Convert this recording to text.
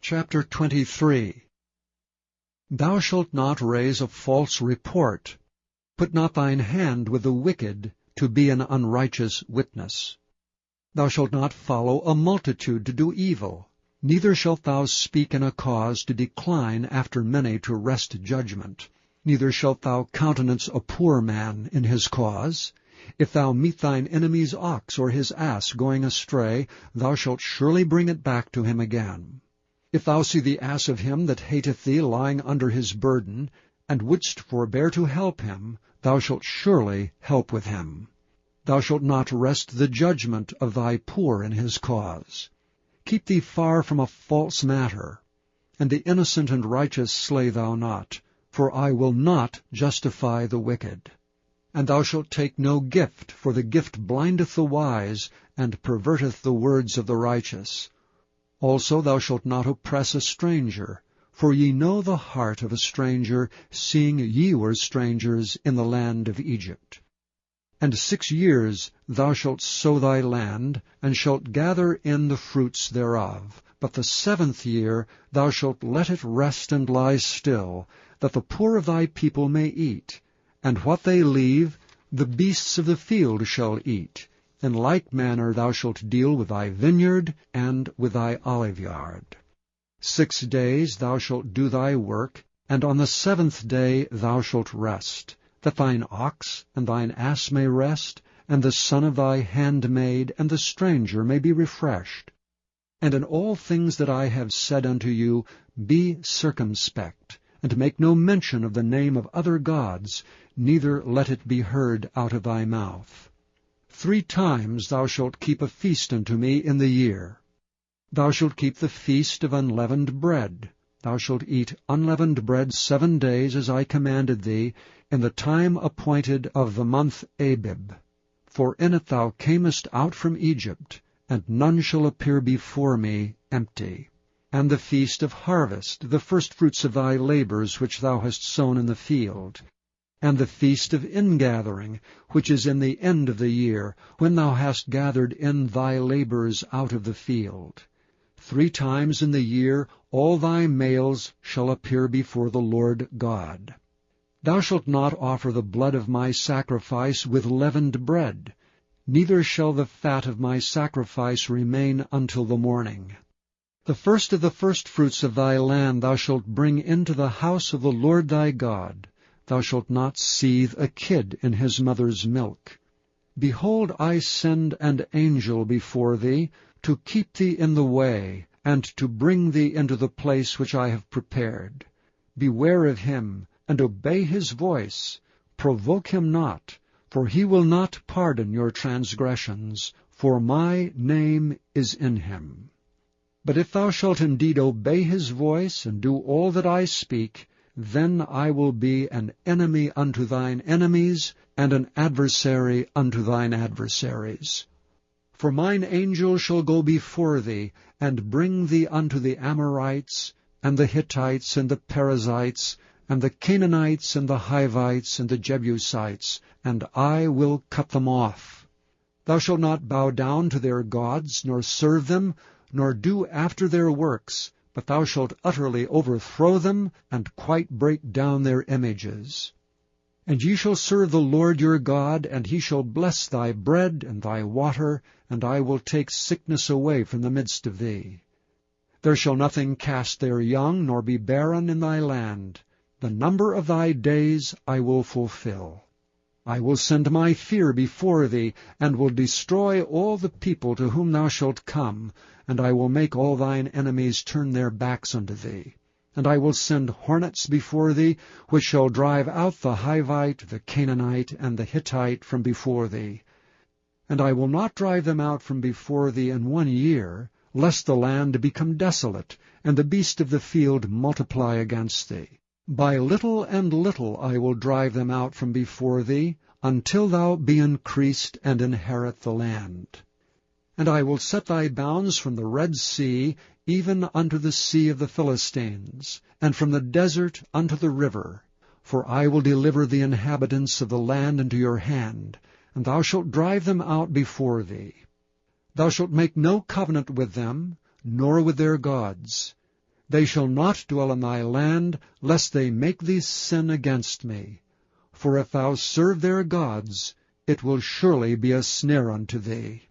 Chapter 23. Thou shalt not raise a false report. Put not thine hand with the wicked, to be an unrighteous witness. Thou shalt not follow a multitude to do evil, neither shalt thou speak in a cause to decline after many to wrest judgment. Neither shalt thou countenance a poor man in his cause. If thou meet thine enemy's ox or his ass going astray, thou shalt surely bring it back to him again. If thou see the ass of him that hateth thee lying under his burden, and wouldst forbear to help him, thou shalt surely help with him. Thou shalt not wrest the judgment of thy poor in his cause. Keep thee far from a false matter. And the innocent and righteous slay thou not, for I will not justify the wicked. And thou shalt take no gift, for the gift blindeth the wise, and perverteth the words of the righteous. Also thou shalt not oppress a stranger, for ye know the heart of a stranger, seeing ye were strangers in the land of Egypt. And 6 years thou shalt sow thy land, and shalt gather in the fruits thereof. But the 7th year thou shalt let it rest and lie still, that the poor of thy people may eat. And what they leave, the beasts of the field shall eat. In like manner thou shalt deal with thy vineyard and with thy oliveyard. 6 days thou shalt do thy work, and on the 7th day thou shalt rest, that thine ox and thine ass may rest, and the son of thy handmaid and the stranger may be refreshed. And in all things that I have said unto you, be circumspect, and make no mention of the name of other gods, neither let it be heard out of thy mouth. 3 times thou shalt keep a feast unto me in the year. Thou shalt keep the feast of unleavened bread. Thou shalt eat unleavened bread 7 days, as I commanded thee, in the time appointed of the month Abib. For in it thou camest out from Egypt, and none shall appear before me empty. And the feast of harvest, the firstfruits of thy labors which thou hast sown in the field. And the feast of ingathering, which is in the end of the year, when thou hast gathered in thy labors out of the field. 3 times in the year all thy males shall appear before the Lord God. Thou shalt not offer the blood of my sacrifice with leavened bread, neither shall the fat of my sacrifice remain until the morning. The first of the firstfruits of thy land thou shalt bring into the house of the Lord thy God. Thou shalt not seethe a kid in his mother's milk. Behold, I send an angel before thee, to keep thee in the way, and to bring thee into the place which I have prepared. Beware of him, and obey his voice. Provoke him not, for he will not pardon your transgressions, for my name is in him. But if thou shalt indeed obey his voice, and do all that I speak, then I will be an enemy unto thine enemies, and an adversary unto thine adversaries. For mine angel shall go before thee, and bring thee unto the Amorites, and the Hittites, and the Perizzites, and the Canaanites, and the Hivites, and the Jebusites, and I will cut them off. Thou shalt not bow down to their gods, nor serve them, nor do after their works, but thou shalt utterly overthrow them, and quite break down their images. And ye shall serve the Lord your God, and he shall bless thy bread and thy water, and I will take sickness away from the midst of thee. There shall nothing cast their young, nor be barren in thy land. The number of thy days I will fulfill. I will send my fear before thee, and will destroy all the people to whom thou shalt come, and I will make all thine enemies turn their backs unto thee. And I will send hornets before thee, which shall drive out the Hivite, the Canaanite, and the Hittite from before thee. And I will not drive them out from before thee in 1 year, lest the land become desolate, and the beast of the field multiply against thee. By little and little I will drive them out from before thee, until thou be increased and inherit the land. And I will set thy bounds from the Red Sea, even unto the sea of the Philistines, and from the desert unto the river. For I will deliver the inhabitants of the land into your hand, and thou shalt drive them out before thee. Thou shalt make no covenant with them, nor with their gods. They shall not dwell in thy land, lest they make thee sin against me. For if thou serve their gods, it will surely be a snare unto thee.